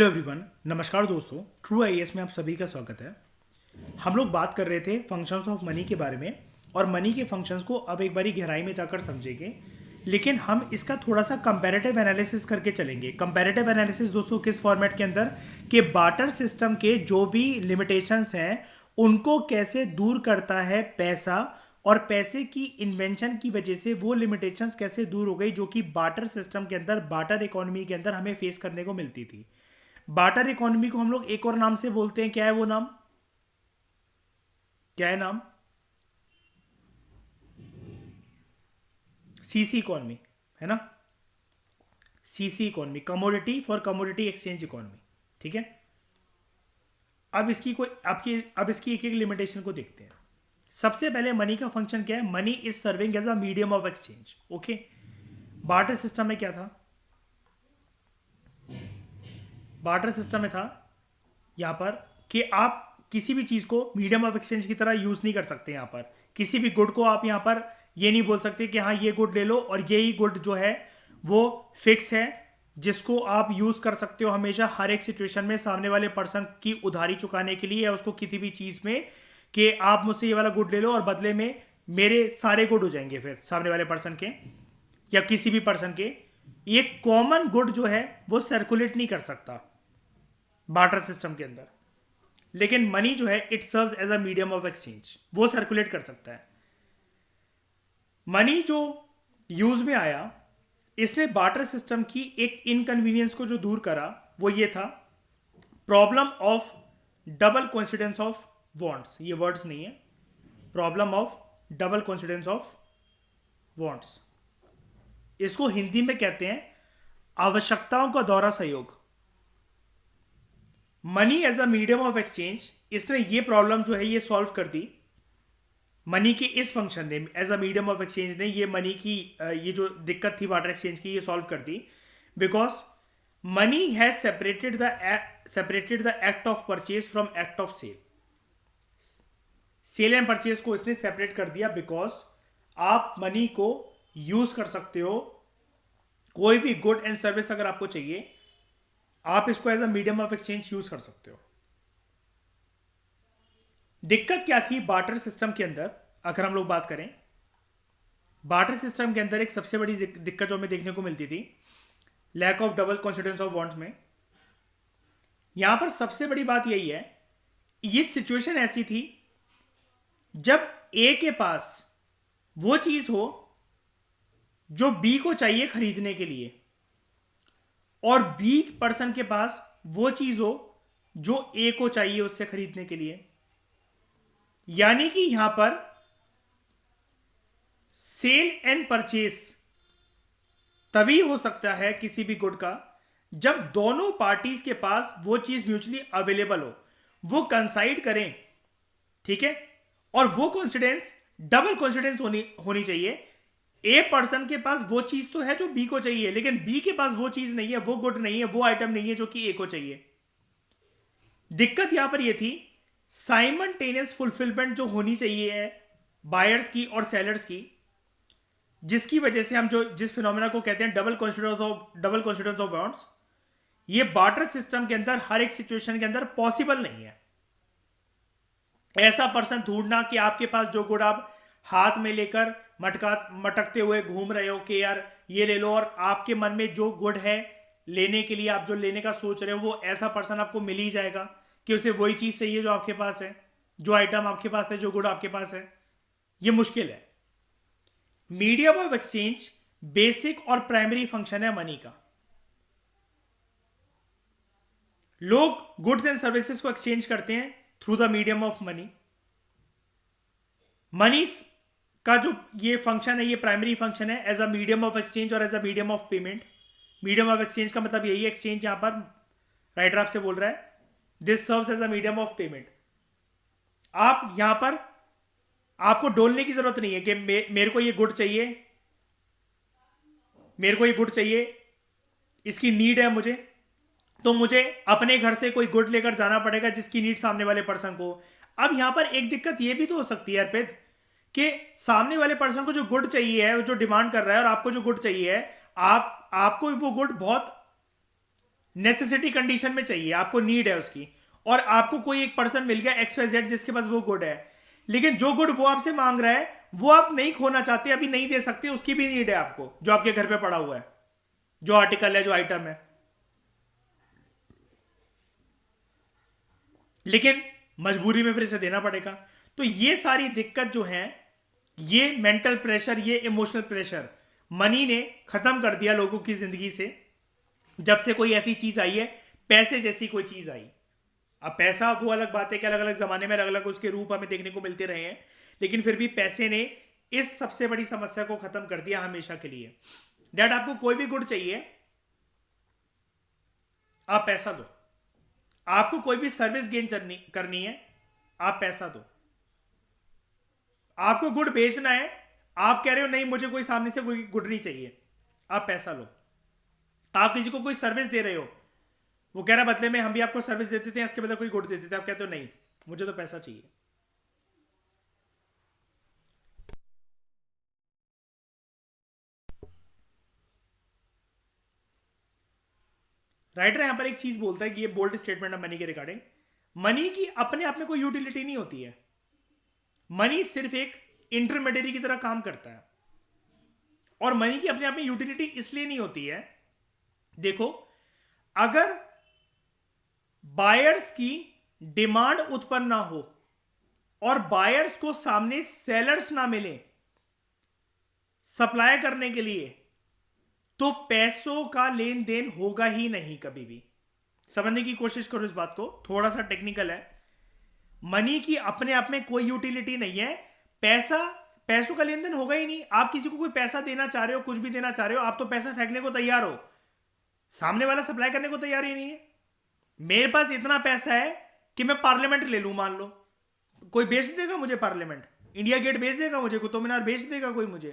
Hello everyone, नमस्कार दोस्तों। True IAS में आप सभी का स्वागत है। हम लोग बात कर रहे थे फंक्शंस ऑफ मनी के बारे में और मनी के फंक्शंस को अब एक बारी गहराई में जाकर समझेंगे। लेकिन हम इसका थोड़ा सा कंपैरेटिव एनालिसिस करके चलेंगे। कंपैरेटिव एनालिसिस दोस्तों किस फॉर्मेट के अंदर, कि बार्टर सिस्टम के जो भी लिमिटेशंस हैं उनको कैसे दूर करता है पैसा, और पैसे की इन्वेंशन की वजह से वो लिमिटेशंस कैसे दूर हो गई जो कि बार्टर सिस्टम के अंदर, बार्टर इकोनॉमी के अंदर हमें फेस करने को मिलती थी। बार्टर इकोनॉमी को हम लोग एक और नाम से बोलते हैं। क्या है वो नाम? क्या है नाम? सीसी इकोनॉमी, है ना। CC economy, commodity for commodity exchange economy. ठीक है। अब इसकी एक एक लिमिटेशन को देखते हैं। सबसे पहले मनी का फंक्शन क्या है? Money is serving as a medium of exchange. Okay. Barter system में क्या था? बार्टर सिस्टम में था यहाँ पर कि आप किसी भी चीज़ को मीडियम ऑफ एक्सचेंज की तरह यूज़ नहीं कर सकते। यहाँ पर किसी भी गुड को आप यहाँ पर ये नहीं बोल सकते कि हाँ ये गुड ले लो और यही गुड जो है वो फिक्स है जिसको आप यूज़ कर सकते हो हमेशा हर एक सिचुएशन में सामने वाले पर्सन की उधारी चुकाने के लिए, या उसको किसी भी चीज़ में कि आप मुझसे ये वाला गुड ले लो और बदले में मेरे सारे गुड हो जाएंगे फिर सामने वाले पर्सन के या किसी भी पर्सन के। ये कॉमन गुड जो है वो सर्कुलेट नहीं कर सकता बार्टर सिस्टम के अंदर। लेकिन मनी जो है it serves as a medium of exchange, वो सर्कुलेट कर सकता है। मनी जो यूज में आया, इसने बार्टर सिस्टम की एक इनकन्वीनियंस को जो दूर करा वो ये था, problem of double coincidence of wants. ये वर्ड्स नहीं है, problem of double coincidence of wants. इसको हिंदी में कहते हैं आवश्यकताओं का दोहरा सहयोग। Money as a medium of exchange, इसने ये प्रॉब्लम जो है ये सॉल्व कर दी। मनी के इस फंक्शन ने, as a medium of exchange ने, ये मनी की ये जो दिक्कत थी बार्टर एक्सचेंज की, ये सॉल्व कर दी। Because money has separated the act of purchase from act of sale. Sale and purchase को इसने सेपरेट कर दिया। बिकॉज आप मनी को यूज कर सकते हो, कोई भी गुड एंड सर्विस अगर आपको चाहिए आप इसको as a medium of exchange use कर सकते हो। दिक्कत क्या थी बार्टर सिस्टम के अंदर? अगर हम लोग बात करें बार्टर सिस्टम के अंदर, एक सबसे बड़ी दिक्कत जो हमें देखने को मिलती थी, lack of double confidence of wants में। यहां पर सबसे बड़ी बात यही है, ये सिचुएशन ऐसी थी जब ए के पास वो चीज हो जो बी को चाहिए खरीदने के लिए, और बी पर्सन के पास वो चीज हो जो ए को चाहिए उससे खरीदने के लिए। यानी कि यहां पर सेल एंड परचेस तभी हो सकता है किसी भी गुड का जब दोनों पार्टीज के पास वो चीज म्यूचुअली अवेलेबल हो, वो कंसाइड करें। ठीक है। और वो कॉन्फिडेंस, डबल कॉन्फिडेंस होनी चाहिए। ए पर्सन के पास वो चीज तो है जो बी को चाहिए, लेकिन बी के पास वो चीज नहीं है, वो गुड नहीं है, वो आइटम नहीं है जो कि ए को चाहिए। दिक्कत यहां पर यह थी, साइमल्टेनियस फुलफिलमेंट जो होनी चाहिए है बायर्स की और सेलर्स की, जिसकी वजह से हम जिस फिनोमेना को कहते हैं डबल कॉन्फिडेंस ऑफ वांट्स, ये बार्टर सिस्टम के अंदर हर एक सिचुएशन के अंदर पॉसिबल नहीं है। ऐसा पर्सन ढूंढना कि आपके पास जो गुड आप हाथ में लेकर मटकते हुए घूम रहे हो कि यार ये ले लो, और आपके मन में जो गुड है लेने के लिए आप जो लेने का सोच रहे हो, वो ऐसा पर्सन आपको मिल ही जाएगा कि उसे वही चीज चाहिए जो आपके पास है, जो आइटम आपके पास है, जो गुड आपके पास है। ये मुश्किल है। मीडियम ऑफ एक्सचेंज बेसिक और प्राइमरी फंक्शन है मनी का। लोग गुड्स एंड सर्विसेज को एक्सचेंज करते हैं through the medium of money. Money का जो ये फंक्शन है, ये प्राइमरी फंक्शन है as a medium of exchange और as a medium of payment. Medium of exchange का मतलब यही है, एक्सचेंज यहां पर राइटर आपसे बोल रहा है, this serves as a medium of payment. आप यहां पर आपको डोलने की जरूरत नहीं है कि मेरे को ये गुड चाहिए, मेरे को ये गुड चाहिए, इसकी नीड है मुझे, तो मुझे अपने घर से कोई गुड लेकर जाना पड़ेगा जिसकी नीड सामने वाले पर्सन को। अब यहां पर एक दिक्कत ये भी तो हो सकती है अर्पित, कि सामने वाले पर्सन को जो गुड चाहिए है, जो डिमांड कर रहा है, और आपको जो गुड चाहिए है, आपको वो गुड बहुत नेसेसिटी कंडीशन में चाहिए, आपको नीड है उसकी, और आपको कोई एक पर्सन मिल गया XYZ जिसके पास वो गुड है, लेकिन जो गुड वो आपसे मांग रहा है वो आप नहीं खोना चाहते, अभी नहीं दे सकते, उसकी भी नीड है आपको, जो आपके घर पे पड़ा हुआ है, जो आर्टिकल है, जो आइटम है, लेकिन मजबूरी में फिर इसे देना पड़ेगा। तो ये सारी दिक्कत जो है, ये मेंटल प्रेशर, ये इमोशनल प्रेशर मनी ने खत्म कर दिया लोगों की जिंदगी से, जब से कोई ऐसी चीज आई है, पैसे जैसी कोई चीज आई। अब पैसा वो अलग बात है कि अलग अलग जमाने में अलग अलग उसके रूप हमें देखने को मिलते रहे हैं, लेकिन फिर भी पैसे ने इस सबसे बड़ी समस्या को खत्म कर दिया हमेशा के लिए। डैड, आपको कोई भी गुड चाहिए, आप पैसा दो। आपको कोई भी सर्विस गेन करनी है, आप पैसा दो। आपको गुड बेचना है, आप कह रहे हो नहीं मुझे कोई सामने से कोई गुड नहीं चाहिए, आप पैसा लो। आप किसी को कोई सर्विस दे रहे हो, वो कह रहा बदले में हम भी आपको सर्विस देते थे, इसके बदले कोई गुड देते थे, आप कहते हो नहीं मुझे तो पैसा चाहिए। राइटर यहां पर एक चीज बोलता है कि ये बोल्ड स्टेटमेंट है मनी के रिगार्डिंग, मनी की अपने आप में कोई यूटिलिटी नहीं होती है, मनी सिर्फ एक इंटरमीडियरी की तरह काम करता है। और मनी की अपने आप में यूटिलिटी इसलिए नहीं होती है, देखो, अगर बायर्स की डिमांड उत्पन्न ना हो और बायर्स को सामने सेलर्स ना मिले सप्लाई करने के लिए, तो पैसों का लेन देन होगा ही नहीं कभी भी। समझने की कोशिश करो इस बात को, थोड़ा सा टेक्निकल है। मनी की अपने आप में कोई यूटिलिटी नहीं है, पैसों का लेन देन होगा ही नहीं। आप किसी को कोई पैसा देना चाह रहे हो, कुछ भी देना चाह रहे हो, आप तो पैसा फेंकने को तैयार हो, सामने वाला सप्लाई करने को तैयार ही नहीं है। मेरे पास इतना पैसा है कि मैं पार्लियामेंट ले लूं, मान लो, कोई बेच देगा मुझे पार्लियामेंट, इंडिया गेट बेच देगा मुझे, कुतुब मीनार बेच देगा कोई मुझे,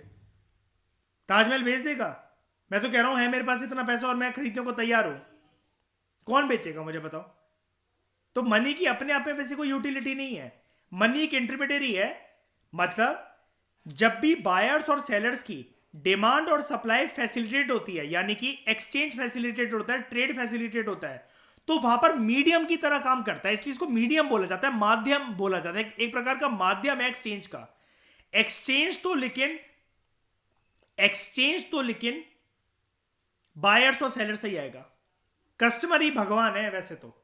ताजमहल बेच देगा। मैं तो कह रहा हूं है मेरे पास इतना पैसा और मैं खरीदने को तैयार हूं, कौन बेचेगा मुझे बताओ। तो मनी की अपने आप में वैसे कोई यूटिलिटी नहीं है, मनी एक इंटरमीडियरी है। मतलब जब भी बायर्स और सेलर्स की डिमांड और सप्लाई फैसिलिटेट होती है, यानी कि एक्सचेंज फैसिलिटेट होता है, ट्रेड फैसिलिटेट होता है, तो वहां पर मीडियम की तरह काम करता है, इसलिए इसको मीडियम बोला जाता है, माध्यम बोला जाता है, एक प्रकार का माध्यम है एक्सचेंज का। एक्सचेंज तो लेकिन बायर्स और सेलर से ही आएगा, कस्टमर ही भगवान है वैसे तो।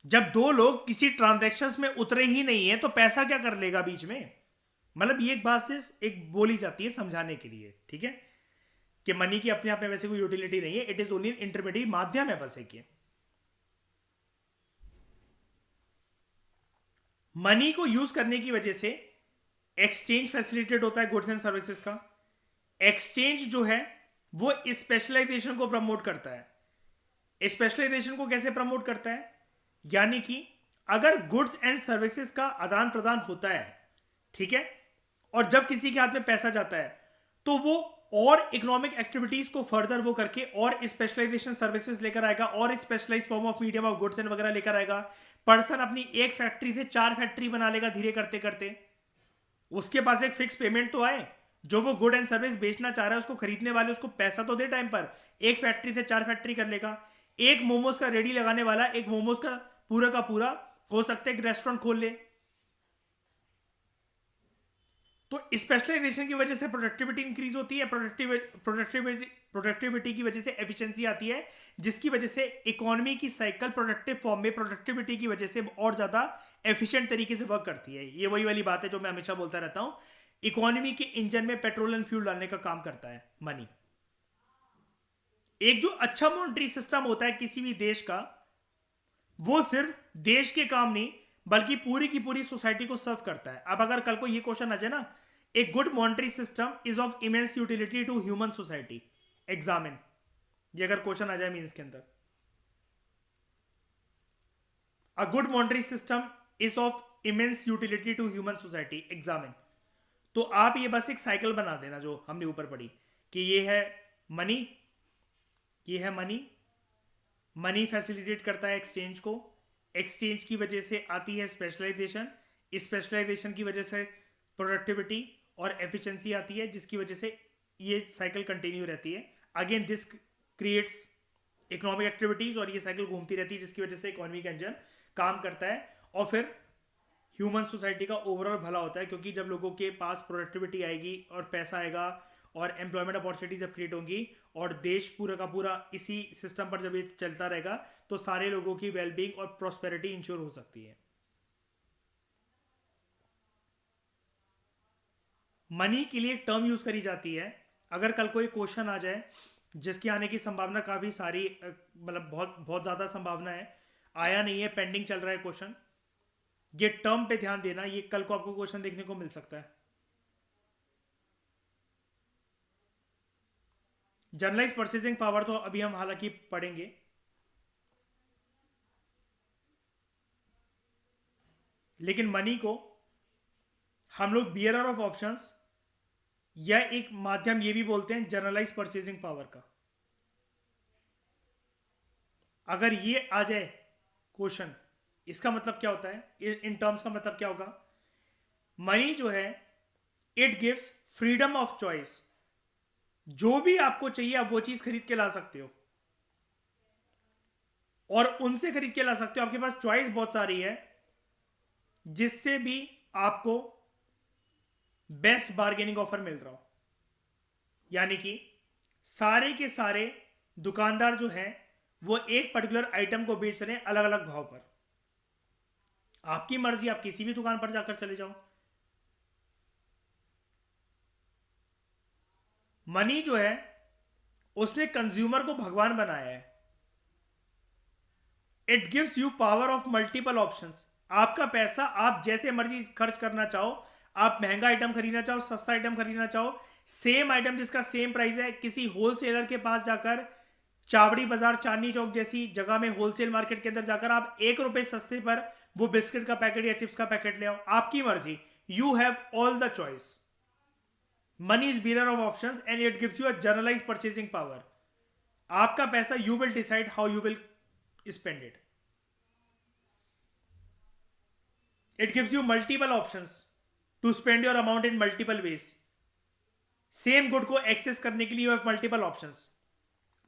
जब दो लोग किसी ट्रांजैक्शंस में उतरे ही नहीं है तो पैसा क्या कर लेगा बीच में। मतलब ये एक बात से एक बोली जाती है समझाने के लिए, ठीक है, कि मनी की अपने आप में वैसे कोई यूटिलिटी नहीं है, इट इज ओनली इंटरमीडिएट, माध्यम है बस एक ये। मनी को यूज करने की वजह से एक्सचेंज फैसिलिटेट होता है गुड्स एंड सर्विसेज का। एक्सचेंज जो है वो स्पेशलाइजेशन को प्रमोट करता है। स्पेशलाइजेशन को कैसे प्रमोट करता है, यानी कि अगर गुड्स एंड सर्विसेज का आदान प्रदान होता है, ठीक है, और जब किसी के हाथ में पैसा जाता है तो वो और इकोनॉमिक एक्टिविटीज को फर्दर वो करके और स्पेशलाइजेशन सर्विसेज लेकर आएगा, और specialize form of medium of goods and वगैरह लेकर आएगा। पर्सन अपनी एक फैक्ट्री से 4 फैक्ट्री बना लेगा धीरे करते करते। उसके पास एक फिक्स पेमेंट तो आए, जो वो गुड एंड सर्विस बेचना चाह रहा है उसको खरीदने वाले उसको पैसा तो दे टाइम पर। एक फैक्ट्री से 4 फैक्ट्री कर लेगा। एक मोमोज का रेडी लगाने वाला एक मोमोज का पूरा हो सकता है एक रेस्टोरेंट खोल ले। तो स्पेशलाइजेशन की वजह से प्रोडक्टिविटी इंक्रीज होती है, प्रोडक्टिविटी की वजह से एफिशिएंसी आती है, जिसकी वजह से इकोनॉमी की साइकिल प्रोडक्टिव फॉर्म में प्रोडक्टिविटी की वजह से और ज्यादा एफिशिएंट तरीके से वर्क करती है। ये वही वाली बात है जो मैं हमेशा बोलता रहता हूं, इकोनॉमी के इंजन में पेट्रोल एंड फ्यूल डालने का काम करता है मनी। एक जो अच्छा मॉनेटरी सिस्टम होता है किसी भी देश का, वो सिर्फ देश के काम नहीं बल्कि पूरी की पूरी सोसाइटी को सर्व करता है। अब अगर कल को ये क्वेश्चन आ जाए ना, a good monetary system is of immense utility to human society, examine, ये अगर क्वेश्चन आ जाए मीन्स के अंदर, a good monetary system is of immense utility to human society, examine. तो आप ये बस एक साइकिल बना देना जो हमने ऊपर पढ़ी कि ये है मनी, ये है मनी, मनी फैसिलिटेट करता है एक्सचेंज को, एक्सचेंज की वजह से आती है स्पेशलाइजेशन, स्पेशलाइजेशन की वजह से प्रोडक्टिविटी और एफिशिएंसी आती है, जिसकी वजह से ये साइकिल कंटिन्यू रहती है। Again this creates economic activities और ये साइकिल घूमती रहती है जिसकी वजह से इकोनॉमी का इंजन काम करता है और फिर ह्यूमन सोसाइटी का ओवरऑल भला होता है, क्योंकि जब लोगों के पास प्रोडक्टिविटी आएगी और पैसा आएगा और एम्प्लॉयमेंट अपॉर्चुनिटी जब क्रिएट होंगी और देश पूरा का पूरा इसी सिस्टम पर जब ये चलता रहेगा तो सारे लोगों की वेलबींग और प्रॉस्पेरिटी इंश्योर हो सकती है। मनी के लिए टर्म यूज करी जाती है। अगर कल कोई क्वेश्चन आ जाए जिसके आने की संभावना काफी सारी, मतलब बहुत बहुत ज्यादा संभावना है, आया नहीं है, पेंडिंग चल रहा है क्वेश्चन, ये टर्म पे ध्यान देना, ये कल को आपको क्वेश्चन देखने को मिल सकता है। जनरलाइज परचेजिंग पावर तो अभी हम हालांकि पढ़ेंगे। लेकिन मनी को हम लोग बियरर ऑफ ऑप्शंस या एक माध्यम ये भी बोलते हैं जनरलाइज परचेजिंग पावर का। अगर ये आ जाए क्वेश्चन, इसका मतलब क्या होता है, इन टर्म्स का मतलब क्या होगा? मनी जो है it gives freedom of choice. जो भी आपको चाहिए आप वो चीज खरीद के ला सकते हो और उनसे खरीद के ला सकते हो। आपके पास चॉइस बहुत सारी है जिससे भी आपको बेस्ट बार्गेनिंग ऑफर मिल रहा हो। यानी कि सारे के सारे दुकानदार जो हैं वो एक पर्टिकुलर आइटम को बेच रहे हैं अलग अलग भाव पर। आपकी मर्जी, आप किसी भी दुकान पर जाकर चले जाओ। मनी जो है उसने कंज्यूमर को भगवान बनाया है। It gives you power of multiple options. आपका पैसा आप जैसे मर्जी खर्च करना चाहो, आप महंगा आइटम खरीदना चाहो, सस्ता आइटम खरीदना चाहो, सेम आइटम जिसका सेम प्राइस है, किसी होलसेलर के पास जाकर, चावड़ी बाजार, चांदनी चौक जैसी जगह में होलसेल मार्केट के अंदर जाकर आप 1 रुपए सस्ते पर वो बिस्किट का पैकेट या चिप्स का पैकेट ले आओ। आपकी मर्जी, you have all the choice. Money is bearer of options and it gives you a generalize purchasing power. आपका पैसा you will decide how you will spend it. It gives you multiple options to spend your amount in multiple ways. Same good को access करने के लिए you have multiple options.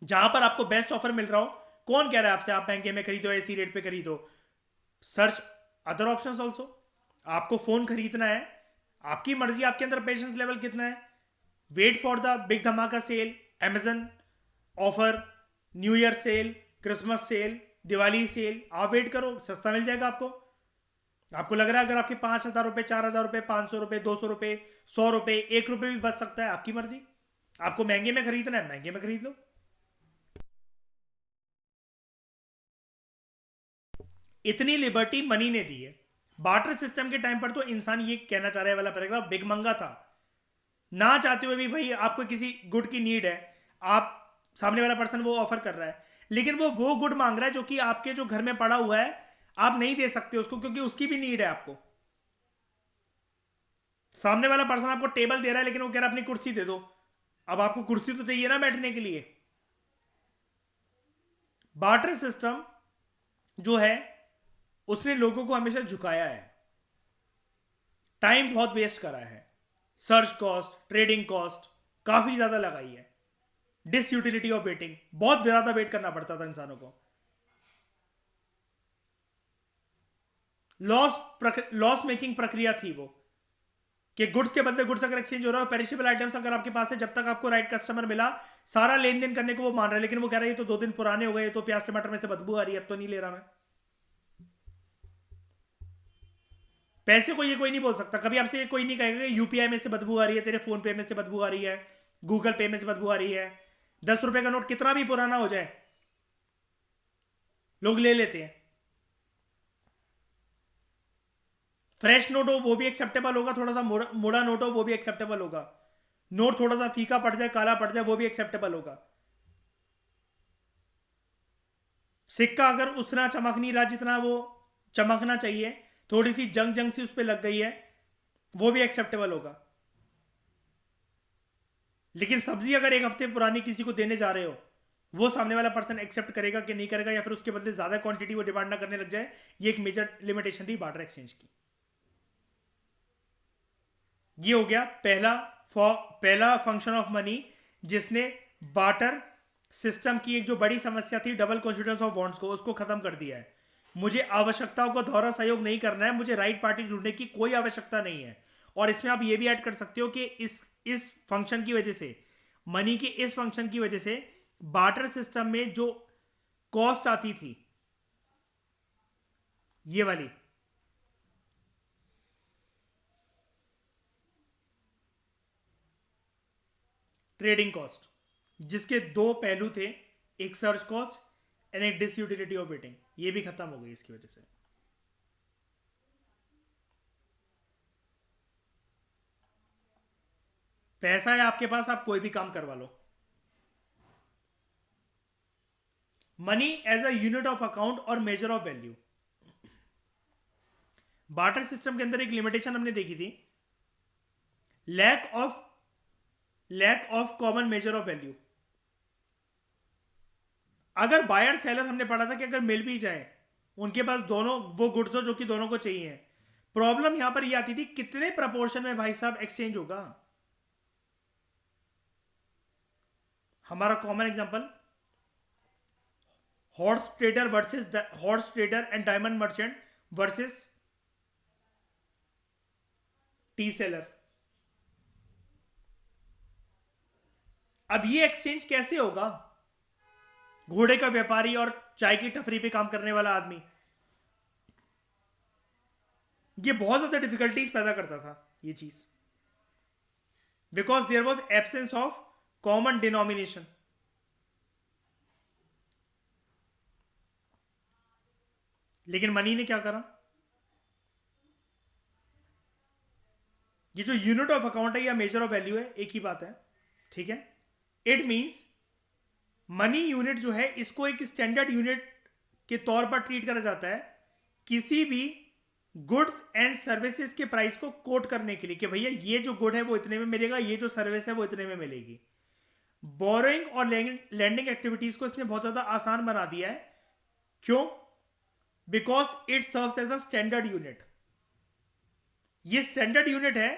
जहां पर आपको best offer मिल रहा हो, कौन कह रहा है आपसे आप महंगे में खरीदो, ऐसी रेट पे खरीदो? Search other options also. आपको फोन खरीदना है, आपकी मर्जी, आपके अंदर पेशेंस लेवल कितना है। वेट फॉर द बिग धमाका sale, Amazon offer, new year sale, Christmas sale, Diwali sale, आप वेट करो, सस्ता मिल जाएगा आपको। आपको लग रहा है अगर आपके 5,000 रुपए, 4,000 रुपए, 500 रुपए, 200 रुपए, 100 रुपए, 1 रुपए भी बच सकता है, आपकी मर्जी। आपको महंगे में खरीदना है, महंगे में खरीद लो। इतनी लिबर्टी मनी ने दी है। बार्टर सिस्टम के टाइम पर तो इंसान, ये कहना चाह रहा है वाला पैराग्राफ, भिखमंगा था। ना चाहते हुए भी भाई आपको किसी गुड की नीड है, आप सामने वाला पर्सन वो ऑफर कर रहा है, लेकिन वो गुड मांग रहा है जो कि आपके जो घर में पड़ा हुआ है आप नहीं दे सकते उसको, क्योंकि उसकी भी नीड है आपको। सामने वाला पर्सन आपको टेबल दे रहा है लेकिन वो कह रहा है अपनी कुर्सी दे दो। अब आपको कुर्सी तो चाहिए ना बैठने के लिए। बार्टर सिस्टम जो है उसने लोगों को हमेशा झुकाया है, टाइम बहुत वेस्ट करा है, सर्च कॉस्ट, ट्रेडिंग कॉस्ट काफी ज्यादा लगाई है, डिसयूटिलिटी ऑफ वेटिंग, बहुत ज्यादा वेट करना पड़ता था इंसानों को। लॉस मेकिंग प्रक्रिया थी वो, कि गुड्स के बदले गुड्स अगर एक्सचेंज हो रहा है, पेरिशेबल आइटम्स अगर आपके पास है, जब तक आपको राइट कस्टमर मिला सारा लेन देन करने को वो मान रहा है, लेकिन वो कह रहा है ये तो 2 दिन पुराने हो गए, तो प्याज टमाटर में से बदबू आ रही है, अब तो नहीं ले रहा मैं। पैसे को ये कोई नहीं बोल सकता, कभी आपसे ये कोई नहीं कहेगा कि यूपीआई में से बदबू आ रही है, तेरे फोन पे में से बदबू आ रही है, गूगल पे में से बदबू आ रही है। 10 रुपए का नोट कितना भी पुराना हो जाए लोग ले लेते हैं। फ्रेश नोट हो वो भी एक्सेप्टेबल होगा, थोड़ा सा मोड़ा नोट हो वो भी एक्सेप्टेबल होगा, नोट थोड़ा सा फीका पड़ जाए, काला पड़ जाए, वो भी एक्सेप्टेबल होगा। सिक्का अगर उतना चमक नहीं रहा जितना वो चमकना चाहिए, थोड़ी सी जंग जंग सी उस पर लग गई है, वो भी एक्सेप्टेबल होगा। लेकिन सब्जी अगर 1 हफ्ते पुरानी किसी को देने जा रहे हो, वो सामने वाला पर्सन एक्सेप्ट करेगा कि नहीं करेगा, या फिर उसके बदले ज्यादा क्वांटिटी वो डिमांड ना करने लग जाए। ये एक मेजर लिमिटेशन थी बार्टर एक्सचेंज की। ये हो गया पहला पहला फंक्शन ऑफ मनी जिसने बार्टर सिस्टम की एक जो बड़ी समस्या थी डबल कॉन्स्टिट्यूएंस ऑफ बॉन्ड्स को, उसको खत्म कर दिया है। मुझे आवश्यकताओं को दोहरा सहयोग नहीं करना है, मुझे राइट पार्टी ढूंढने की कोई आवश्यकता नहीं है। और इसमें आप ये भी ऐड कर सकते हो कि इस फंक्शन की वजह से, मनी के इस फंक्शन की वजह से बार्टर सिस्टम में जो कॉस्ट आती थी, ये वाली, ट्रेडिंग कॉस्ट, जिसके दो पहलू थे, एक सर्च कॉस्ट एंड एक डिसयूटिलिटी ऑफ वेटिंग, ये भी खत्म हो गई इसकी वजह से। पैसा है आपके पास, आप कोई भी काम करवा लो। Money as a unit of account और measure of value. Barter system के अंदर एक लिमिटेशन हमने देखी थी, lack of common measure of value. अगर बायर सेलर हमने पढ़ा था कि अगर मिल भी जाए, उनके पास दोनों वो गुड्स हो जो कि दोनों को चाहिए, प्रॉब्लम यहां पर ये आती थी कितने प्रपोर्शन में भाई साहब एक्सचेंज होगा। हमारा common example, horse trader and diamond merchant versus T seller. अब ये एक्सचेंज कैसे होगा? घोड़े का व्यापारी और चाय की टफरी पे काम करने वाला आदमी, ये बहुत ज्यादा डिफिकल्टीज पैदा करता था ये चीज, because there was absence of common denomination. लेकिन मनी ने क्या करा, ये जो यूनिट ऑफ अकाउंट है या मेजर ऑफ वैल्यू है, एक ही बात है, ठीक है। इट मींस मनी यूनिट जो है, इसको एक स्टैंडर्ड यूनिट के तौर पर ट्रीट करा जाता है किसी भी गुड्स एंड सर्विसेज के प्राइस को कोट करने के लिए, कि भैया ये जो गुड है वो इतने में मिलेगा, ये जो सर्विस है वो इतने में मिलेगी। बोरोइंग और लैंडिंग एक्टिविटीज को इसने बहुत ज्यादा आसान बना दिया है। क्यों? Because it serves as a standard unit. ये स्टैंडर्ड यूनिट है,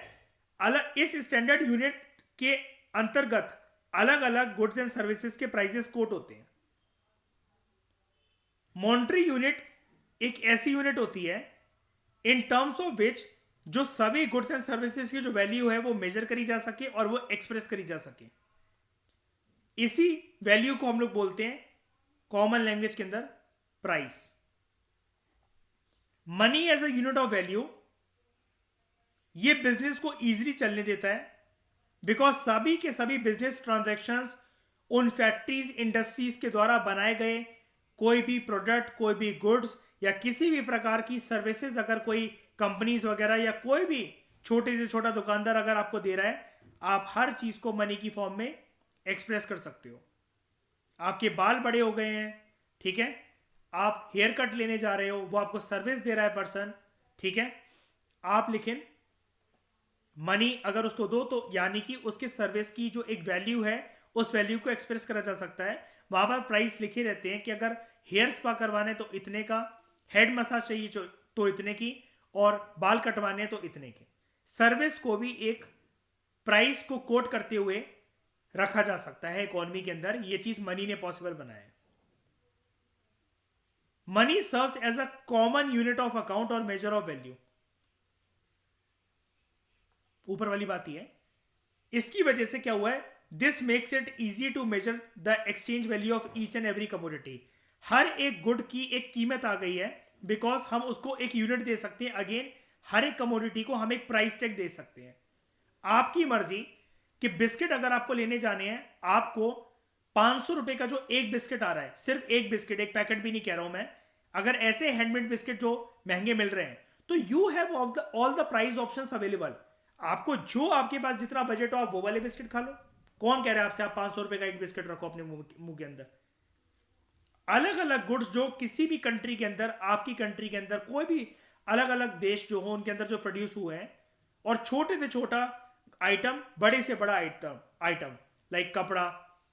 अलग इस स्टैंडर्ड यूनिट के अंतर्गत अलग अलग गुड्स एंड सर्विसेज के प्राइसेस कोट होते हैं। मॉनेटरी यूनिट एक ऐसी यूनिट होती है इन टर्म्स ऑफ विच जो सभी गुड्स एंड सर्विसेज की जो वैल्यू है वो मेजर करी जा सके और वो एक्सप्रेस करी जा सके। इसी वैल्यू को हम लोग बोलते हैं कॉमन लैंग्वेज के अंदर price. Money as a unit of value ये बिजनेस को इजीली चलने देता है, बिकॉज सभी के सभी बिजनेस ट्रांजैक्शंस उन फैक्ट्रीज इंडस्ट्रीज के द्वारा बनाए गए कोई भी प्रोडक्ट, कोई भी गुड्स या किसी भी प्रकार की सर्विसेज, अगर कोई कंपनीज वगैरह या कोई भी छोटे से छोटा दुकानदार अगर आपको दे रहा है, आप हर चीज को मनी की फॉर्म में एक्सप्रेस कर सकते हो। आपके बाल बड़े हो गए हैं, ठीक है, आप हेयर कट लेने जा रहे हो, वो आपको सर्विस दे रहा है पर्सन, ठीक है, आप लेकिन मनी अगर उसको दो तो यानी कि उसके सर्विस की जो एक वैल्यू है उस वैल्यू को एक्सप्रेस करा जा सकता है। वहां पर प्राइस लिखे रहते हैं कि अगर हेयर स्पा करवाने तो इतने का, हेड मसाज चाहिए तो इतने की, और बाल कटवाने तो इतने के। सर्विस को भी एक प्राइस को कोट करते हुए रखा जा सकता है इकोनॉमी के अंदर। ये चीज मनी ने पॉसिबल बनाया है। Money serves as a common unit of account और मेजर ऑफ वैल्यू। ऊपर वाली बात ही है। इसकी वजह से क्या हुआ है, this makes it easy to measure the exchange value of each and every commodity. हर एक गुड की एक कीमत आ गई है, बिकॉज हम उसको एक यूनिट दे सकते हैं। अगेन हर एक कमोडिटी को हम एक प्राइस टैग दे सकते हैं। आपकी मर्जी कि बिस्किट अगर आपको लेने जाने हैं, आपको 500 रुपए का जो एक बिस्किट आ रहा है, सिर्फ एक बिस्किट, एक पैकेट भी नहीं कह रहा हूं मैं, अगर ऐसे हैंडमेड बिस्किट जो महंगे मिल रहे हैं, तो you have all the price options available. आपको जो आपके पास जितना बजट हो आप वो वाले बिस्किट खा लो। कौन कह रहा है आपसे आप 500 रुपए का एक बिस्किट रखो अपने मुंह के अंदर। अलग अलग गुड्स जो किसी भी कंट्री के अंदर, आपकी कंट्री के अंदर कोई भी अलग अलग देश जो हो उनके अंदर जो प्रोड्यूस हुए हैं, और छोटे से छोटा आइटम, बड़े से बड़ा आइटम लाइक कपड़ा,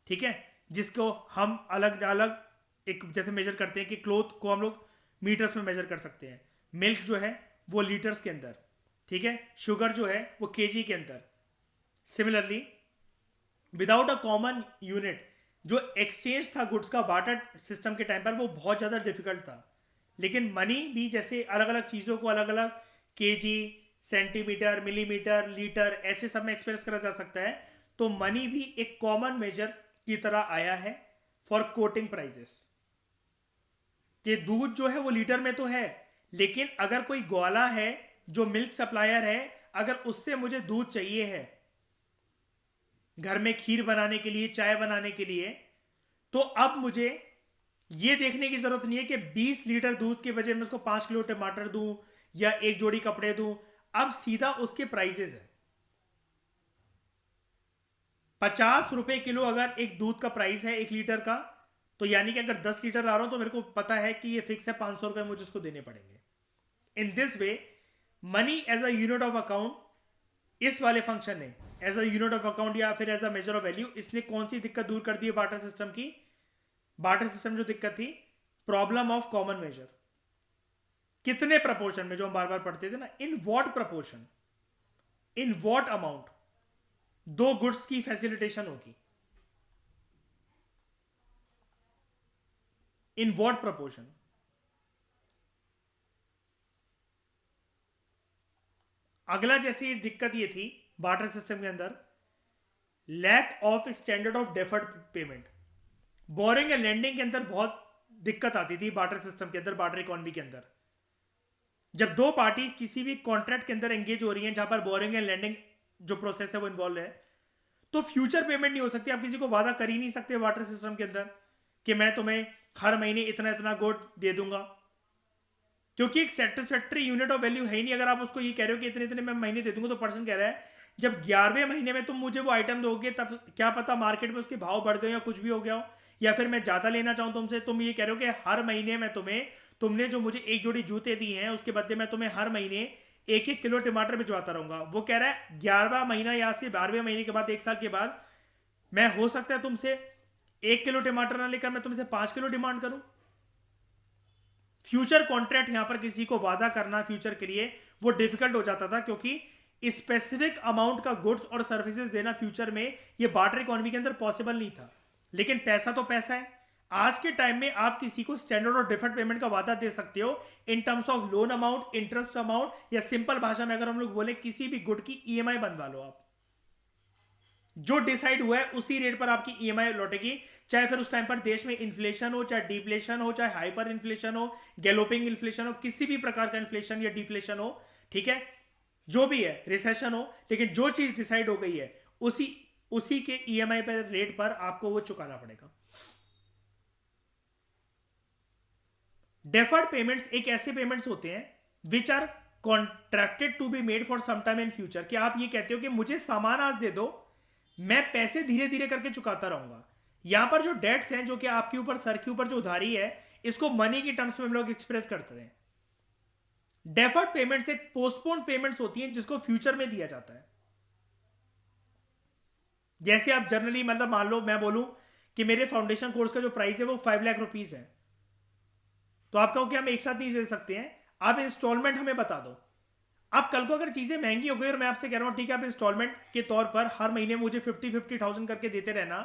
ठीक है, जिसको हम अलग अलग एक जैसे मेजर करते हैं कि क्लोथ को हम लोग मीटर्स में मेजर कर सकते हैं, मिल्क जो है वो लीटर्स के अंदर, ठीक है, शुगर जो है वो केजी के अंदर, similarly without a common unit, जो एक्सचेंज था गुड्स का बार्टर सिस्टम के टाइम पर, वो बहुत ज़्यादा डिफिकल्ट था। लेकिन मनी भी जैसे अलग अलग चीज़ों को अलग अलग केजी, सेंटीमीटर, मिलीमीटर, लीटर ऐसे सब में एक्सप्रेस करा जा सकता है। तो मनी भी एक कॉमन मेजर की तरह आया है फॉर कोटिंग प्राइजेस। कि दूध जो है वो लीटर में तो है, लेकिन अगर कोई ग्वाला है जो मिल्क सप्लायर है, अगर उससे मुझे दूध चाहिए है घर में खीर बनाने के लिए, चाय बनाने के लिए, तो अब मुझे ये देखने की जरूरत नहीं है कि 20 लीटर दूध के बजाय मैं उसको 5 किलो टमाटर दूं या एक जोड़ी कपड़े दूं। अब सीधा उसके प्राइजेस है। 50 रुपए किलो अगर एक दूध का प्राइस है 1 लीटर का, तो यानी कि अगर 10 लीटर ला रहा हूं तो मेरे को पता है कि ये फिक्स है, 500 रुपए मुझे उसको देने पड़ेंगे। In this way money as a unit of account, इस वाले फंक्शन ने as a unit of account या फिर as a measure of value, इसने कौन सी दिक्कत दूर कर दी है बार्टर सिस्टम की? बार्टर सिस्टम जो दिक्कत थी, प्रॉब्लम ऑफ कॉमन मेजर। कितने प्रपोर्शन में, जो हम बार बार पढ़ते थे ना, in what proportion, in what amount दो गुड्स की फैसिलिटेशन होगी, इन वॉट प्रपोर्शन। अगला जैसे दिक्कत ये थी बार्टर सिस्टम के अंदर, lack of standard of deferred payment. Borrowing and lending के अंदर बहुत दिक्कत आती थी बार्टर सिस्टम के अंदर, बार्टर इकोनॉमी के अंदर। जब दो पार्टीज किसी भी कॉन्ट्रैक्ट के अंदर एंगेज हो रही हैं जहां पर बोरिंग एंड लैंडिंग जो प्रोसेस है वो इन्वॉल्व है, तो फ्यूचर पेमेंट नहीं हो सकती। आप किसी को वादा कर ही नहीं सकते वाटर सिस्टम के अंदर कि मैं तुम्हें हर महीने इतना इतना गुड दे दूंगा, क्योंकि एक सेटिस्फैक्ट्री यूनिट ऑफ वैल्यू है ही नहीं। अगर आप उसको ये कह रहे हो कि इतने इतने मैं महीने दे दूंगा, तो पर्सन कह रहा है जब 11वें महीने में तुम मुझे वो आइटम दोगे, तब क्या पता मार्केट में उसके भाव बढ़ गए या कुछ भी हो गया हो, या फिर मैं ज्यादा लेना चाहूं तुमसे। तुम ये कह रहे हो कि हर महीने में तुम्हें, तुमने जो मुझे एक जोड़ी जूते दिए हैं उसके बदले मैं तुम्हें हर महीने 1-1 किलो टमाटर भिजवाता रहूंगा। वो कह रहा है 11वां महीना या से 12वें महीने के बाद, 1 साल के बाद, मैं हो सकता है तुमसे 1 किलो टमाटर ना लेकर मैं तुमसे 5 किलो डिमांड करूं। फ्यूचर कॉन्ट्रैक्ट यहां पर किसी को वादा करना फ्यूचर के लिए वो डिफिकल्ट हो जाता था, क्योंकि स्पेसिफिक अमाउंट का गुड्स और सर्विसेज देना फ्यूचर में ये बार्टर इकोनॉमी के अंदर पॉसिबल नहीं था। लेकिन पैसा तो पैसा है। आज के टाइम में आप किसी को स्टैंडर्ड और डिफर्ड पेमेंट का वादा दे सकते हो in terms of loan amount, interest amount, या सिंपल भाषा में अगर हम लोग बोले किसी भी गुड की ईएमआई बनवा लो आप। जो डिसाइड हुआ है उसी रेट पर आपकी ईएमआई लौटेगी, चाहे फिर उस टाइम पर देश में इन्फ्लेशन हो, चाहे डिफ्लेशन हो, चाहे हाइपर इन्फ्लेशन हो, गैलोपिंग इन्फ्लेशन हो, किसी भी प्रकार का इन्फ्लेशन या डिफ्लेशन हो, ठीक है, जो भी है, रिसेशन हो, लेकिन जो चीज डिसाइड हो गई है उसी उसी के ईएमआई पर रेट पर आपको वो चुकाना पड़ेगा। डेफर्ड पेमेंट्स एक ऐसे पेमेंट्स होते हैं which are contracted to be made for some time in future, कि आप ये कहते हो कि मुझे सामान आज दे दो, मैं पैसे धीरे धीरे करके चुकाता रहूंगा। यहां पर जो डेट्स हैं, जो कि आपके ऊपर, सर के ऊपर जो उधारी है, इसको मनी की टर्म्स में हम लोग एक्सप्रेस करते हैं। डेफर्ड पेमेंट्स एक पोस्टपोन पेमेंट्स होती हैं जिसको फ्यूचर में दिया जाता है। जैसे आप जनरली, मतलब मान लो मैं बोलूं कि मेरे फाउंडेशन कोर्स का जो प्राइस है वो 5 लाख रुपीज है, तो आप कहो कि हम एक साथ नहीं दे सकते हैं, आप इंस्टॉलमेंट हमें बता दो। अब कल को अगर चीजें महंगी हो गई और मैं आपसे कह रहा हूं ठीक है आप इंस्टॉलमेंट के तौर पर हर महीने मुझे 50,000 करके देते रहना,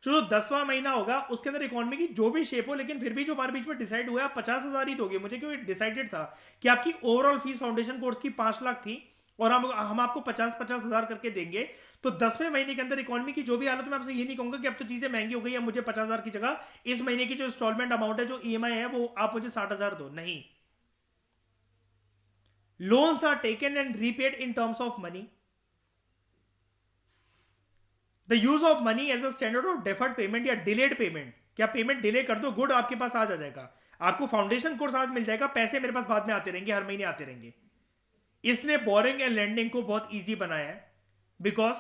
जो 10वां महीना होगा उसके अंदर इकोनॉमी की जो भी शेप हो, लेकिन फिर भी जो हमारे बीच में डिसाइड हुआ है आप 50,000 ही दोगे मुझे, क्योंकि डिसाइडेड था कि आपकी ओवरऑल फीस फाउंडेशन कोर्स की 5 लाख थी और हम आपको 50,000 करके देंगे। तो 10वें महीने के अंदर इकोनॉमी की जो भी हालत, मैं आपसे ये नहीं कहूंगा कि अब तो चीजें महंगी हो गई है, मुझे 50,000 की जगह इस महीने की जो इंस्टॉलमेंट अमाउंट है, जो ईएमआई है, वो आप मुझे 60,000 दो। नहीं, loans are taken and repaid in terms of money. The use of money as a standard of deferred payment या delayed payment, क्या पेमेंट डिले कर दो, गुड आपके पास आज आ जाएगा, आपको फाउंडेशन कोर्स आज मिल जाएगा, पैसे मेरे पास बाद में आते रहेंगे, हर महीने आते रहेंगे। इसने बोरिंग एंड लेंडिंग को बहुत इजी बनाया है, because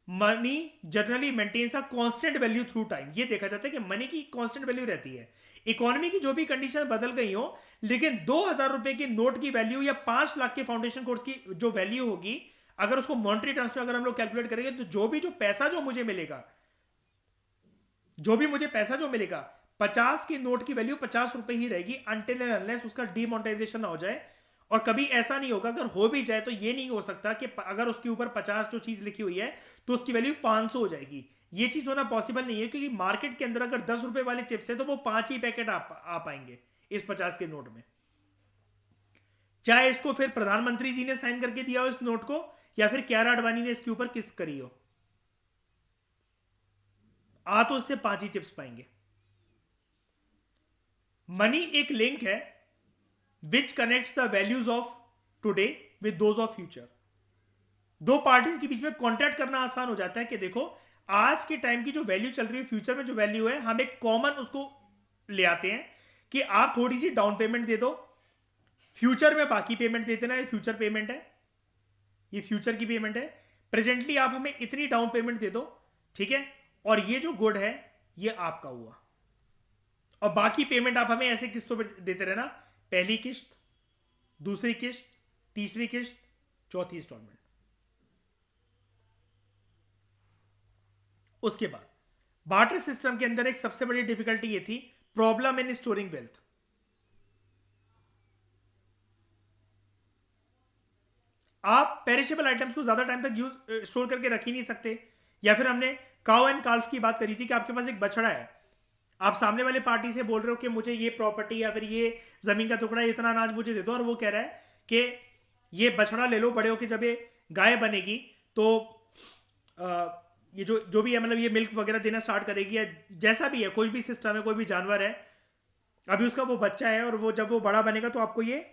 money generally maintains a constant value through time. ये देखा जाता है कि मनी की कांस्टेंट वैल्यू रहती है। इकोनॉमी की जो भी कंडीशन बदल गई हो, लेकिन 2,000 रुपए के नोट की वैल्यू या 5 लाख के फाउंडेशन कोर्स की जो वैल्यू होगी, अगर उसको मॉनेटरी टर्म्स में अगर हम लोग कैलकुलेट करेंगे, तो जो पैसा जो मुझे मिलेगा, जो भी मुझे पैसा जो मिलेगा, 50 की नोट की वैल्यू 50 रुपए ही रहेगी, अनटिल एंड अनलेस उसका डीमोनेटाइजेशन ना हो जाए और कभी ऐसा नहीं होगा, अगर हो भी जाए तो ये नहीं हो सकता कि अगर उसके ऊपर 50 जो चीज लिखी हुई है तो उसकी वैल्यू 500 हो जाएगी। ये चीज होना पॉसिबल नहीं है, क्योंकि मार्केट के अंदर अगर 10 रुपए वाले चिप्स है तो वो 5 ही पैकेट आ पाएंगे इस 50 के नोट में। चाहे इसको फिर प्रधानमंत्री जी ने साइन करके दिया हो इस नोट को, या फिर क्यारा अडवाणी ने इसके ऊपर किस करी हो, आ तो इससे 5 ही चिप्स पाएंगे। मनी एक लिंक है which connects the values of today with those of future. दो पार्टीज के बीच में कॉन्टैक्ट करना आसान हो जाता है कि देखो आज के टाइम की जो वैल्यू चल रही है, फ्यूचर में जो वैल्यू है, हम एक कॉमन उसको ले आते हैं कि आप थोड़ी सी डाउन पेमेंट दे दो, फ्यूचर में बाकी पेमेंट देते ना, ये फ्यूचर पेमेंट है, ये फ्यूचर की पेमेंट है। प्रेजेंटली आप हमें इतनी डाउन पेमेंट दे दो, ठीक है, और ये जो गुड है ये आपका हुआ, और बाकी पेमेंट आप हमें ऐसे किस्तों पे देते रहना, पहली किस्त, दूसरी किस्त, तीसरी किस्त, चौथी इंस्टॉलमेंट। उसके बाद बार्टर सिस्टम के अंदर एक सबसे बड़ी डिफिकल्टी ये थी, प्रॉब्लम इन स्टोरिंग वेल्थ। आप पेरिशेबल आइटम्स को ज्यादा टाइम तक यूज स्टोर करके रख ही नहीं सकते। या फिर हमने काउ एंड काल्फ की बात करी थी कि आपके पास एक बछड़ा है, आप सामने वाले पार्टी से बोल रहे हो कि मुझे ये प्रॉपर्टी या फिर ये जमीन का टुकड़ा, इतना अनाज मुझे दे दो, और वो कह रहा है कि ये बछड़ा ले लो, बड़े होके जब ये गाय बनेगी तो ये जो भी है, मतलब ये मिल्क वगैरह देना स्टार्ट करेगी, या जैसा भी है, कोई भी सिस्टम है, कोई भी जानवर है, अभी उसका वो बच्चा है, और वो जब वो बड़ा बनेगा तो आपको ये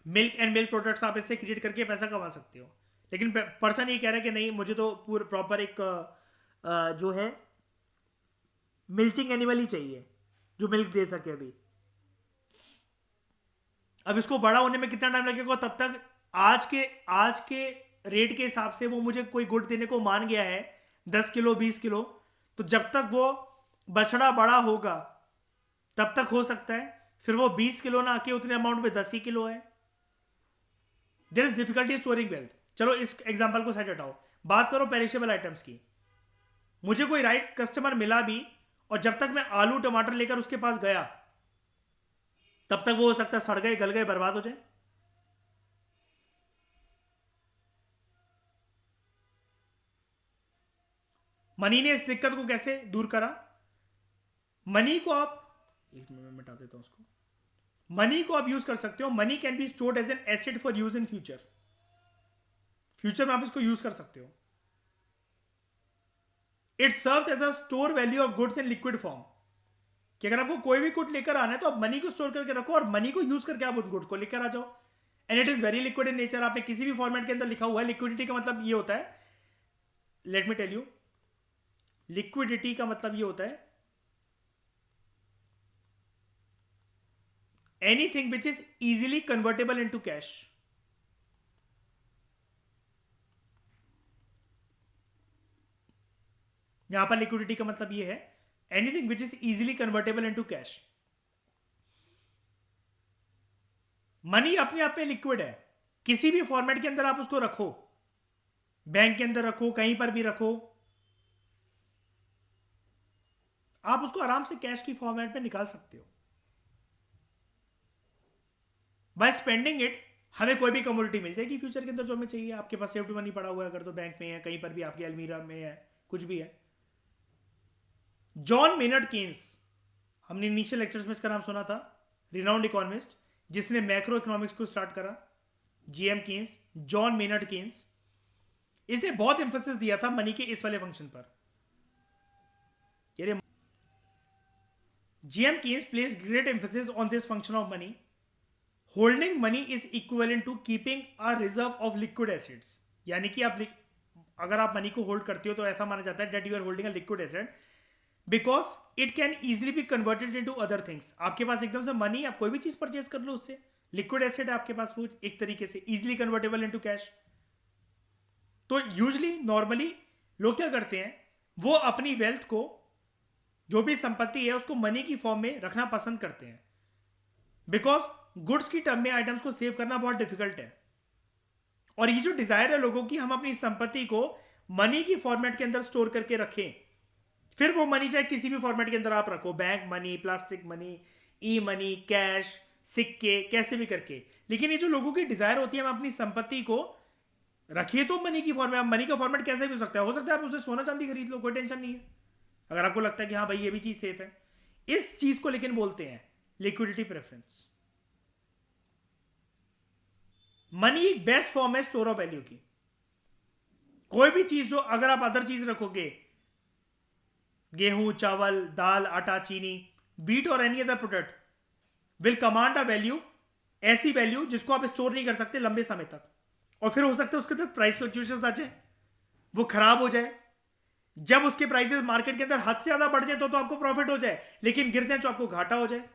मिल्क एंड मिल्क प्रोडक्ट्स आप इससे क्रिएट करके पैसा कमा सकते हो। लेकिन पर्सन ये कह रहा है कि नहीं, मुझे तो पूरा प्रॉपर एक जो है मिल्चिंग एनिमल ही चाहिए जो मिल्क दे सके। अब इसको बड़ा होने में कितना टाइम लगेगा, तब तक आज के रेट के हिसाब से वो मुझे कोई गुड देने को मान गया है 10 किलो 20 किलो, तो जब तक वो बछड़ा बड़ा होगा तब तक हो सकता है फिर वो 20 किलो ना आके उतने अमाउंट में 10 ही किलो है। There is difficulty storing wealth. चलो इस एग्जांपल को साइड हटाओ, बात करो पेरिशेबल आइटम्स की। मुझे कोई राइट कस्टमर मिला भी, और जब तक मैं आलू टमाटर लेकर उसके पास गया तब तक वो हो सकता है सड़ गए, गल गए, बर्बाद हो जाए। मनी ने इस दिक्कत को कैसे दूर करा? मनी को आप, एक मिनट में मिटा देता हूं उसको, मनी को आप यूज कर सकते हो। Money can be stored as an asset for use in future. Future में आप इसको यूज कर सकते हो। It serves as a store value of goods in liquid form, कि अगर आपको कोई भी गुड लेकर आना है तो आप मनी को स्टोर करके रखो, और मनी को यूज करके आप उस गुड को लेकर आ जाओ। And it is very liquid in nature. आपने किसी भी फॉर्मेट के अंदर लिखा हुआ है, लिक्विडिटी का मतलब ये होता है, let me tell you, liquidity का मतलब ये होता है anything which is easily convertible into cash. यहां पर लिक्विडिटी का मतलब ये है anything which is easily convertible into cash. Money अपने आप में लिक्विड है, किसी भी फॉर्मेट के अंदर आप उसको रखो, बैंक के अंदर रखो, कहीं पर भी रखो, आप उसको आराम से कैश की फॉर्मेट में निकाल सकते हो। बाय स्पेंडिंग इट हमें कोई भी कमोडिटी मिल जाएगी फ्यूचर के अंदर जो हमें चाहिए। आपके पास सेफ्टी मनी पड़ा हुआ है, अगर तो बैंक में है, कहीं पर भी आपके अलमीरा में है, कुछ भी है। जॉन मेनर्ड केन्स, हमने इनिशियल लेक्चर्स में इसका नाम सुना था, रिनाउंड इकोनॉमिस्ट जिसने मैक्रो इकोनॉमिक्स को स्टार्ट करा, GM Keynes, John Maynard Keynes. इसने बहुत इंफोसिस दिया था मनी के इस वाले फंक्शन पर। G M Keynes place great emphasis on this function of money. Holding money is equivalent to keeping a reserve of liquid assets. यानी कि आप अगर आप मनी को होल्ड करते हो तो ऐसा माना जाता है that you are holding a liquid asset because it can easily be converted into other things. आपके पास एकदम से मनी, आप कोई भी चीज परचेज कर लो उससे, लिक्विड एसेट है आपके पास, वो एक तरीके से इजिली कन्वर्टेबल इनटू कैश। तो यूजली नॉर्मली लोग क्या करते हैं, वो अपनी वेल्थ को, जो भी संपत्ति है, उसको मनी की फॉर्म में रखना पसंद करते हैं, बिकॉज गुड्स की टर्म में आइटम्स को सेव करना बहुत डिफिकल्ट है। और ये जो डिजायर है लोगों की, हम अपनी संपत्ति को मनी की फॉर्मेट के अंदर स्टोर करके रखें, फिर वो मनी चाहे किसी भी फॉर्मेट के अंदर आप रखो, बैंक मनी, प्लास्टिक मनी, ई मनी, कैश, सिक्के, कैसे भी करके। लेकिन ये जो लोगों की डिजायर होती है हम अपनी संपत्ति को रखिए तो मनी की फॉर्म में, आप मनी का फॉर्मेट कैसे भी हो सकता है आप उसे सोना चांदी खरीद लो, कोई टेंशन नहीं है, अगर आपको लगता है कि हाँ भाई ये भी चीज सेफ है। इस चीज को लेकिन बोलते हैं liquidity preference. Money best form है स्टोर ऑफ वैल्यू की। कोई भी चीज जो अगर आप अदर चीज रखोगे, गेहूं, चावल, दाल, आटा, चीनी, वीट और any other product will command a value, ऐसी वैल्यू जिसको आप स्टोर नहीं कर सकते लंबे समय तक, और फिर हो सकता है उसके अंदर प्राइस फ्लक्चुएशंस आ जाए, वो खराब हो जाए। जब उसके प्राइसेस मार्केट के अंदर हद से ज्यादा बढ़ जाए तो आपको प्रॉफिट हो जाए, लेकिन गिर जाए तो आपको घाटा हो जाए।